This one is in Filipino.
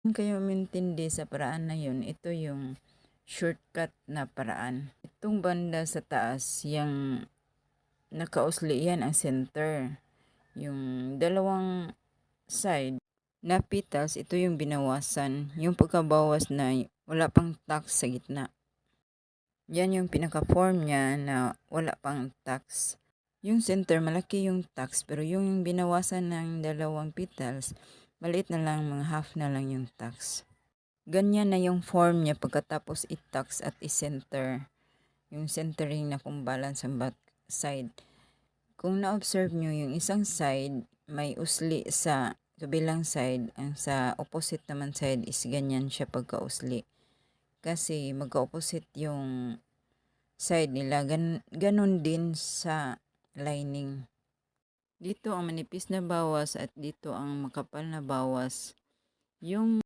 Kung kayo umintindi sa paraan na yun, ito yung shortcut na paraan. Itong banda sa taas, yung nakausli yan ang center. Yung dalawang side na petals, ito yung binawasan. Yung pagkabawas na wala pang tax sa gitna. Yan yung pinaka-form niya na wala pang tax. Yung center, malaki yung tax, pero yung binawasan ng dalawang petals, maliit na lang, mga half na lang yung tax. Ganyan na yung form niya pagkatapos i-tax at i-center. Yung centering na kung balance ang back side. Kung na-observe nyo, yung isang side may usli sa kabilang side. Ang sa opposite naman side is ganyan siya pagka-usli. Kasi magka-opposite yung side nila. Ganon din sa lining. Dito ang manipis na bawas at dito ang makapal na bawas. Yung